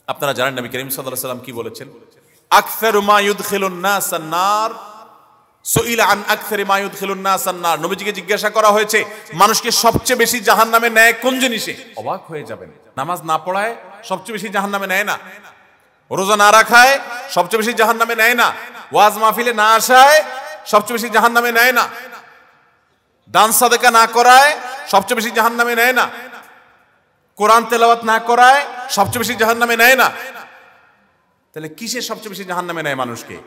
আপনারা জানেন নবী করিম সাল্লাল্লাহু আলাইহি ওয়াসাল্লাম কি বলেছেন? আকসারু মা ইউদখিলুন নাস আন-নার, সুইলা আন আকসারি মা ইউদখিলুন নাস আন-নার। নবীজিকে জিজ্ঞাসা করা হয়েছে মানুষকে সবচেয়ে বেশি জাহান্নামে নেয় কোন জিনিসে? অবাক হয়ে যাবেন, নামাজ না পড়ায় সবচেয়ে বেশি জাহান্নামে নেয় না, রোজা না রাখায় সবচেয়ে বেশি জাহান্নামে নেয় না, ওয়াজ মাহফিলে না আসায় সবচেয়ে বেশি জাহান্নামে নেয় না, দান সাদাকা না করায় সবচেয়ে বেশি জাহান্নামে নেয় না, কোরআন তেলাওয়াত না করায় সবচেয়ে বেশি জাহান্নামে নেয় না। তাহলে কিসে সবচেয়ে বেশি জাহান্নামে নেয় মানুষকে?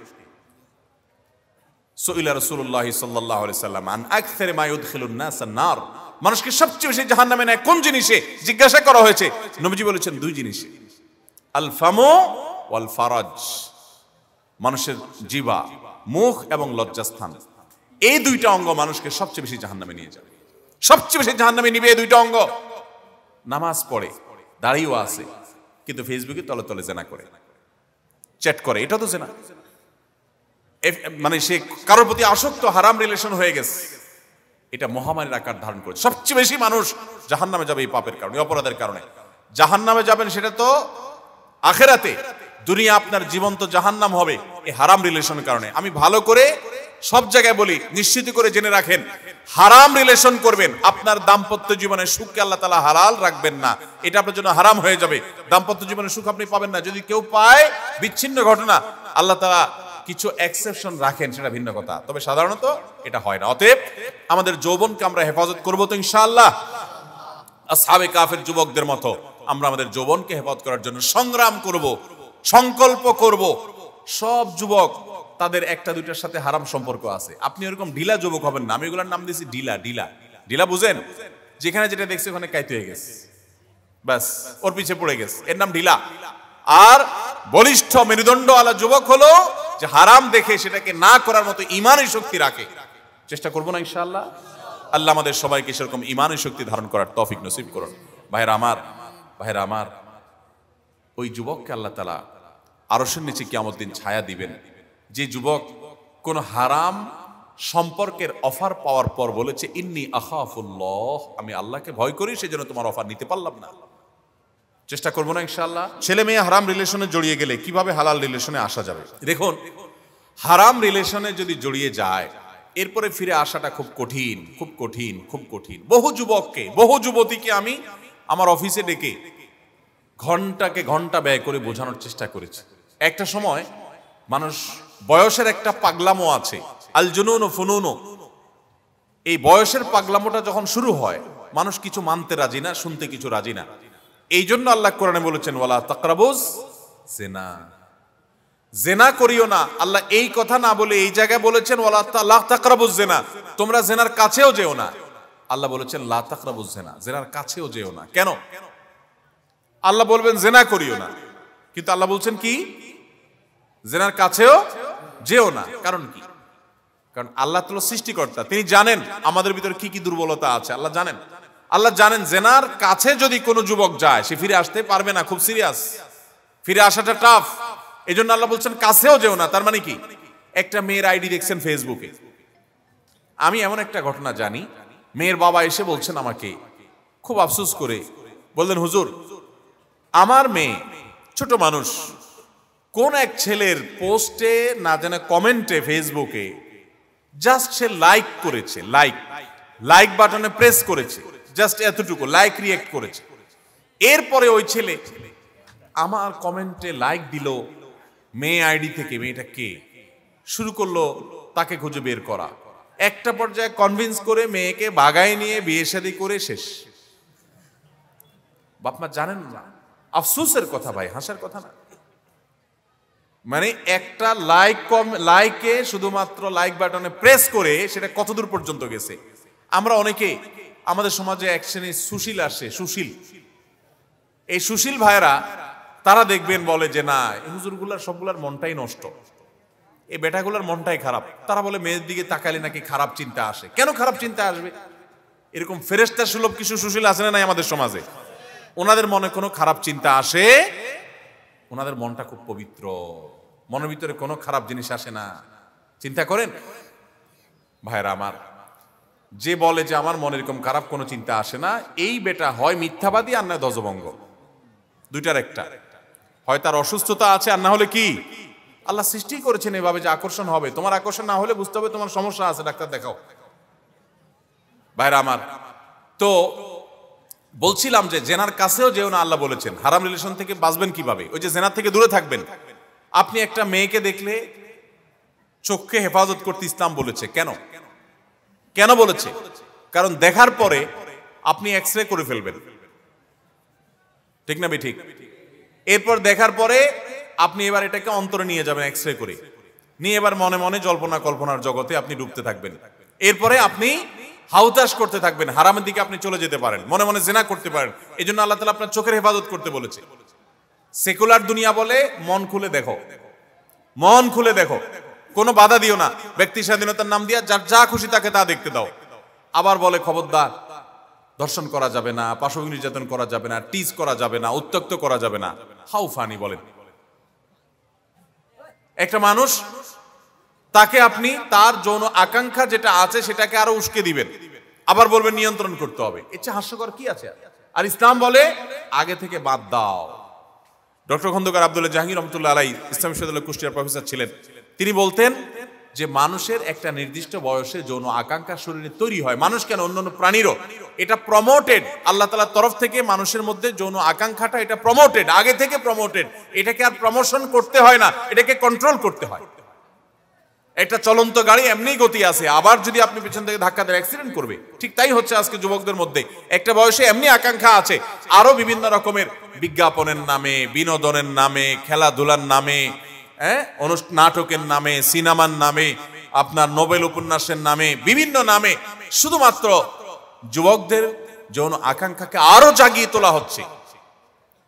সুইলা রাসূলুল্লাহ সাল্লাল্লাহু আলাইহি সাল্লাম আন আকসারি মা ইউদখিলুন নাস আন-নার, মানুষকে সবচেয়ে বেশি জাহান্নামে নেয় কোন জিনিসে জিজ্ঞাসা করা হয়েছে। নবীজি বলেছেন দুই জিনিসে, আল ফামু ওয়াল ফারাজ, মানুষের জিহ্বা, মুখ এবং লজ্জাস্থান, এই দুইটা অঙ্গ মানুষকে সবচেয়ে বেশি জাহান্নামে নিয়ে যাবে। সবচেয়ে বেশি জাহান্নামে নিবে এই দুইটা অঙ্গ। নামাজ পড়ে, দাঁড়িয়েও আছে, কিন্তু ফেসবুকে তলে তলে জেনা করে, চ্যাট করে, এটা তো জেনা। মানে সে কারোর প্রতি আসক্ত, হারাম রিলেশন হয়ে গেছে, এটা মহামারীর আকার ধারণ করে। সবচেয়ে বেশি মানুষ জাহান্নামে যাবে এই পাপের কারণে, অপরাধের কারণে। জাহান্নামে যাবেন সেটা তো আখেরাতে, দুনিয়া আপনার জীবন্ত জাহান্নাম হবে এই হারাম রিলেশনের কারণে। আমি ভালো করে সব জায়গায় বলি, নিশ্চিত করে জেনে রাখেন, হারাম রিলেশন করবেন, আপনার দাম্পত্য জীবনে সুখকে আল্লাহ তাআলা হালাল রাখবেন না, এটা আপনার জন্য হারাম হয়ে যাবে। দাম্পত্য জীবনে সুখ আপনি পাবেন না। যদি কেউ পায় বিচ্ছিন্ন ঘটনা, আল্লাহ তাআলা কিছু এক্সেপশন রাখেন, সেটা ভিন্ন কথা, তবে সাধারণত এটা হয় না। অতএব আমাদের যৌবনকে আমরা হেফাজত করবো তো ইনশাআল্লাহ। আসহাবে কাফের যুবকদের মতো আমরা আমাদের যৌবনকে হেফাজত করার জন্য সংগ্রাম করব, সংকল্প করব। সব যুবক তাদের একটা দুইটার সাথে হারাম সম্পর্ক আছে। আপনি এরকম ঢিলা যুবক হবেন না। আমি এগুলোর নাম দিয়েছি ঢিলা। ঢিলা ঢিলা বুঝেন? যেখানে যেটা দেখছে ওখানে কাইতে হয়ে গেছে, ব্যাস ওর পিছে পড়ে গেছে, এর নাম ঢিলা। আর বলিষ্ঠ মেরুদণ্ড আলা যুবক হলো যে হারাম দেখে সেটাকে না করার মতো ইমানের শক্তি রাখে। চেষ্টা করবো না ইনশাআল্লাহ? আল্লাহ আমাদের সবাইকে সেরকম ইমানের শক্তি ধারণ করার তৌফিক নসিব করুন। ভাইরা আমার, ওই যুবককে আল্লাহ তাআলা আরশের নিচে কিয়ামত দিন ছায়া দিবেন, যে যুবক কোন হারাম সম্পর্কের অফার পাওয়ার পর বলেছে ইন্নী আখাফুল্লাহ, আমি আল্লাহকে ভয় করি, সেজন্য তোমার অফার নিতে পারলাম না। চেষ্টা করবো না ইনশাআল্লাহ? ছেলে মেয়ে হারাম রিলেশনে জড়িয়ে গেলে কিভাবে হালাল রিলেশনে আসা যাবে? দেখুন, হারাম রিলেশনে যদি জড়িয়ে যায়, এরপরে ফিরে আসাটা খুব কঠিন, খুব কঠিন, খুব কঠিন। বহু যুবককে, বহু যুবতীকে আমি আমার অফিসে ডেকে ঘন্টাকে ঘন্টা ব্যয় করে বোঝানোর চেষ্টা করেছি। একটা সময় মানুষ, বয়সের একটা পাগলামো আছে, আল জুনুন ফুনুন, এই বয়সের পাগলামোটা যখন শুরু হয়, মানুষ কিছু মানতে রাজি না, শুনতে কিছু রাজি না। এই জন্য আল্লাহ কোরআনে বলেছেন ওয়ালা তাকরাবুজ জিনা, জেনা করিও না। আল্লাহ এই কথা না বলে এই জায়গায় বলেছেন ওয়ালা লা তাকরাবুজ জিনা, তোমরা জেনার কাছেও যেও না। আল্লাহ বলেছেন লা তাকরাবুজ জিনা, জেনার কাছেও যেও না। কেন? আল্লাহ বলবেন জেনা করিও না, কিন্তু আল্লাহ বলছেন কি? জেনার কাছেও যেও না। কারণ কি? কারণ আল্লাহ তো সৃষ্টিকর্তা, তিনি জানেন আমাদের ভিতরে কি কি দুর্বলতা আছে। আল্লাহ জানেন, আল্লাহ জানেন জেনার কাছে যদি কোনো যুবক যায় সে ফিরে আসতে পারবে না, খুব সিরিয়াস, ফিরে আসাটা টাফ। এই জন্য আল্লাহ বলছেন কাছেও যেও না। তার মানে কি? একটা মেয়ের আইডি দেখছেন ফেসবুকে, আমি এমন একটা ঘটনা জানি, মেয়ের বাবা এসে বলছেন আমাকে খুব আফসোস করে, বললেন হুজুর, আমার মেয়ে ছোট মানুষ, কোন এক ছেলের পোস্টে না জানে কমেন্টে ফেসবুকে জাস্ট সে লাইক করেছে, লাইক বাটনে প্রেস করেছে, জাস্ট এতটুকু লাইক রিয়েক্ট করেছে। এরপরে ওই ছেলে আমার কমেন্টে লাইক দিল মেয়ে আইডি থেকে। মেয়েটা কে? শুরু করলো তাকে খুঁজে বের করা। একটা পর্যায়ে কনভিন্স করে মেয়েকে বাগায় নিয়ে বিয়ে শাদী করে শেষ। বাপমা জানেন না, আফসোসের কথা ভাই, হাসার কথা না। মানে একটা লাইকে শুধুমাত্র লাইক বাটনে প্রেস করে সেটা কতদূর পর্যন্ত গেছে। আমরা অনেকে, আমাদের সমাজে এক শ্রেণীর সুশীল আসে, সুশীল, এই সুশীল ভাইরা তারা দেখবেন বলে যে না, এই হুজুরগুলার সবগুলার মনটাই নষ্ট, এই বেটাগুলার মনটাই খারাপ। তারা বলে মেয়ের দিকে তাকালে নাকি খারাপ চিন্তা আসে। কেন খারাপ চিন্তা আসবে? এরকম ফেরেশতা সুলভ কিছু সুশীল আছে না নাই আমাদের সমাজে? ওনাদের মনে কোনো খারাপ চিন্তা আসে, ওনাদের মনটা খুব পবিত্র, মনের ভিতরে কোনো খারাপ জিনিস আসে না। চিন্তা করেন ভাইরা আমার, যে বলে যে আমার মনে এরকম খারাপ কোনো চিন্তা আসে না, এই বেটা হয় মিথ্যাবাদী আর নয় ধ্বজভঙ্গ, দুইটার একটা। হয় তার অসুস্থতা আছে, আর না হলে কি আল্লাহ সৃষ্টি করেছেন এভাবে যে আকর্ষণ হবে। তোমার আকর্ষণ না হলে বুঝতে হবে তোমার সমস্যা আছে, ডাক্তার দেখাও। ভাইরা আমার, তো বলছিলাম যে জেনার কাছেও যেও না, আল্লাহ বলেছেন। হারাম রিলেশন থেকে বাঁচবেন কিভাবে? ওই যে জেনার থেকে দূরে থাকবেন। আপনি একটা মেয়েকে দেখলে চোখকে হেফাজত করতে ইসলাম বলেছে। কেন কেন বলেছে? কারণ দেখার পরে আপনি এক্সরে করে ফেলবেন, ঠিক না ঠিক? এরপর দেখার পরে আপনি এবার এটাকে অন্তরে নিয়ে যাবেন এক্সরে করে, নিয়ে এবার মনে মনে জল্পনা কল্পনার জগতে আপনি ডুবতে থাকবেন। এরপরে আপনি হাউতাশ করতে থাকবেন, হারামের দিকে আপনি চলে যেতে পারেন, মনে মনে জিনা করতে পারেন। এই জন্য আল্লাহ তাআলা আপনার চোখের হেফাজত করতে বলেছে। সেকুলার দুনিয়া বলে মন খুলে দেখো, মন খুলে দেখো, কোনো বাধা দিও না, ব্যক্তি স্বাধীনতার নাম দিয়া যার যা খুশি তাকে তা দেখতে দাও। আবার বলে খবরদার, ধর্ষণ করা যাবে না, পাশবিক নির্যাতন করা যাবে না, টিজ করা যাবে না, উত্ত্যক্ত করা যাবে না। হাউ ফানি বলেন। একটা মানুষ, তাকে আপনি তার যৌন আকাঙ্ক্ষা যেটা আছে সেটাকে আরো উস্কে দিবেন, আবার বলবেন নিয়ন্ত্রণ করতে হবে। এর চেয়ে হাস্যকর কি আছে? আর ইসলাম বলে আগে থেকে বাদ দাও। ডক্টর খন্দকার আব্দুল্লাহ জাহাঙ্গীর রহমতুল্লাহ আলাইহি ইসলামী বিশ্ববিদ্যালয়ের কুষ্টিয়ার প্রফেসর ছিলেন। তিনি বলতেন যে মানুষের একটা নির্দিষ্ট বয়সে যৌন আকাঙ্ক্ষা শরীরে তৈরি হয়। মানুষ কেন, অন্যান্য প্রাণীরও এটা প্রমোটেড, আল্লাহ তাআলার তরফ থেকে মানুষের মধ্যে যৌন আকাঙ্ক্ষাটা এটা প্রমোটেড, আগে থেকে প্রমোটেড। এটাকে আর প্রমোশন করতে হয় না, এটাকে কন্ট্রোল করতে হয়। একটা চলন্ত গাড়ি এমনি গতি আছে, আবার যদি আপনি পিছন থেকে ধাক্কা দেন অ্যাক্সিডেন্ট করবে। ঠিক তাই হচ্ছে আজকে যুবকদের মধ্যে। একটা বয়সে এমনি আকাঙ্ক্ষা আছে, আরো বিভিন্ন রকমের বিজ্ঞাপনের নামে, বিনোদনের নামে, খেলাধুলার নামে, নাটকের নামে, সিনেমার নামে, আপনার নোবেল উপন্যাসের নামে, বিভিন্ন নামে শুধুমাত্র যুবকদের যৌন আকাঙ্ক্ষাকে আরো জাগিয়ে তোলা হচ্ছে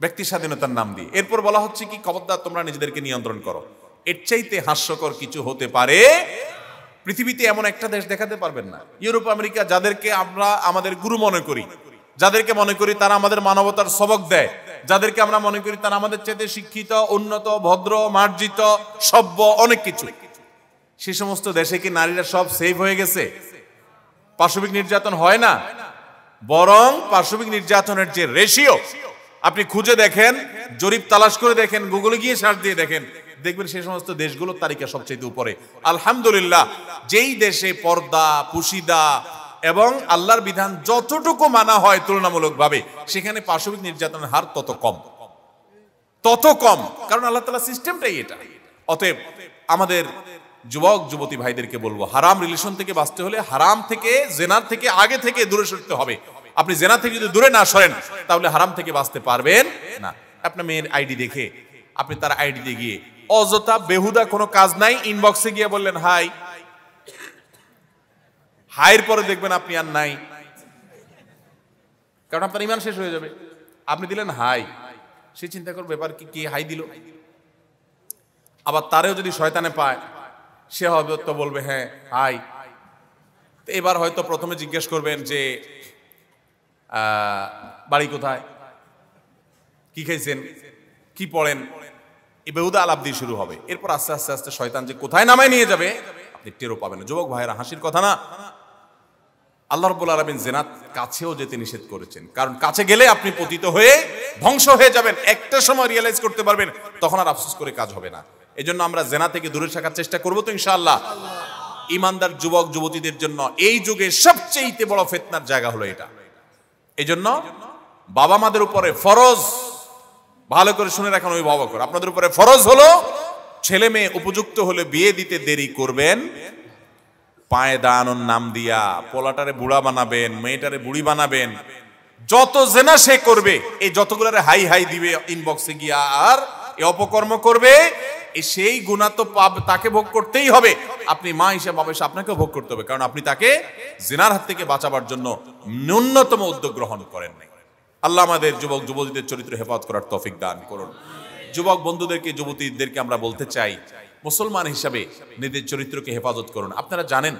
ব্যক্তি স্বাধীনতার নাম দিয়ে। এরপর বলা হচ্ছে কি, খবরদার তোমরা নিজেদেরকে নিয়ন্ত্রণ করো। এর চাইতে হাস্যকর কিছু হতে পারে? পৃথিবীতে এমন একটা দেশ দেখাতে পারবেন না, ইউরোপ আমেরিকা, যাদেরকে আমরা আমাদের গুরু মনে করি, যাদেরকে মনে করি তারা আমাদের মানবতার সবক দেয়, যাদেরকে আমরা মনে করি তারা আমাদের চাইতে শিক্ষিত, উন্নত, ভদ্র, মার্জিত, সভ্য, অনেক কিছু। সে সমস্ত দেশে কি নারীরা সব সেভ হয়ে গেছে? পাশবিক নির্যাতন হয় না, বরং পাশবিক নির্যাতনের যে রেশিও আপনি খুঁজে দেখেন, জরিপ তালাশ করে দেখেন, গুগলে গিয়ে সার্চ দিয়ে দেখেন, দেখবেন সেই সমস্ত দেশগুলোর তালিকা সবচেয়ে উপরে। আলহামদুলিল্লাহ, যেই দেশে পর্দা, পুশিদা এবং আল্লাহর বিধান যতটুকু মানা হয় তুলনামূলকভাবে, সেখানে পাশবিক নির্যাতনের হার তত কম, কারণ আল্লাহ তাআলা সিস্টেমটাই এটা। অতএব আমাদের যুবক যুবতী ভাইদেরকে বলবো, হারাম রিলেশন থেকে বাঁচতে হলে হারাম থেকে, জেনার থেকে আগে থেকে দূরে সরতে হবে। আপনি জেনা থেকে যদি দূরে না সরেন, তাহলে হারাম থেকে বাঁচতে পারবেন না। আপনার মেয়ের আইডি দেখে আপনি তার আইডিতে গিয়ে অযথা বেহুদা কোনো কাজ নাই, ইনবক্সে গিয়ে বললেন হাই, হাইয়ের পরে দেখবেন আপনি আর নাই, কারণ আপনার ইমান শেষ হয়ে যাবে। আপনি দিলেন হাই, সে চিন্তা করবে ব্যাপার কি হাই দিল। আবার তারেও যদি শয়তানে পায়, সে হয়তো বলবে হ্যাঁ হাই। এবার হয়তো প্রথমে জিজ্ঞেস করবেন যে বাড়ি কোথায়, কি খাইছেন, কি পড়েন, এই বেহুদা আলাপ দিয়ে শুরু হবে। এরপর আস্তে আস্তে আস্তে শয়তান যে কোথায় নামায় নিয়ে যাবে আপনি টেরও পাবেন না। যুবক ভাইয়েরা, হাসির কথা না, আল্লাহ রাব্বুল আলামিন জিনাত কাছেও যেতে নিষেধ করেছেন, কারণ কাছে গেলে আপনি পতিত হয়ে ধ্বংস হয়ে যাবেন। একটা সময় রিয়েলাইজ করতে পারবেন, তখন আর আফসোস করে কাজ হবে না। এজন্য আমরা জিনা থেকে দূরে থাকার চেষ্টা করব তো ইনশাআল্লাহ। ইমানদার যুবক যুবতীদের জন্য এই যুগে সবচেয়ে বড় ফিতনার জায়গা হলো এটা। এজন্য বাবা মাদের উপরে ফরজ, ভালো করে শুনে রাখেন অভিভাবক, আপনাদের উপরে ফরজ হলো ছেলে মেয়ে উপযুক্ত হলে বিয়ে দিতে দেরি করবেন, পায়ে দাঁড়ানোর নাম দিয়া পোলাটারে বুড়া বানাবেন, মেয়েটারে বুড়ি বানাবেন। যত জেনা সে করবে, এই যতগুলারে হাই হাই দিবে ইনবক্সে গিয়া আর এই অপকর্ম করবে, সেই গুনাহ তো তাকে ভোগ করতেই হবে। আপনি মা হিসেবে, বাবা হিসেবে আপনাকেও ভোগ করতে হবে, কারণ আপনি তাকে জিনার হাত থেকে বাঁচাবার জন্য ন্যূনতম উদ্যোগ গ্রহণ করেন নাই। আল্লাহ আমাদের যুবক যুবতীদের চরিত্র হেফাজত করার তৌফিক দান করুন। যুবক বন্ধুদেরকে, যুবতীদেরকে আমরা বলতে চাই, মুসলমান হিসাবে নিজের চরিত্রকে হেফাজত করুন। আপনারা জানেন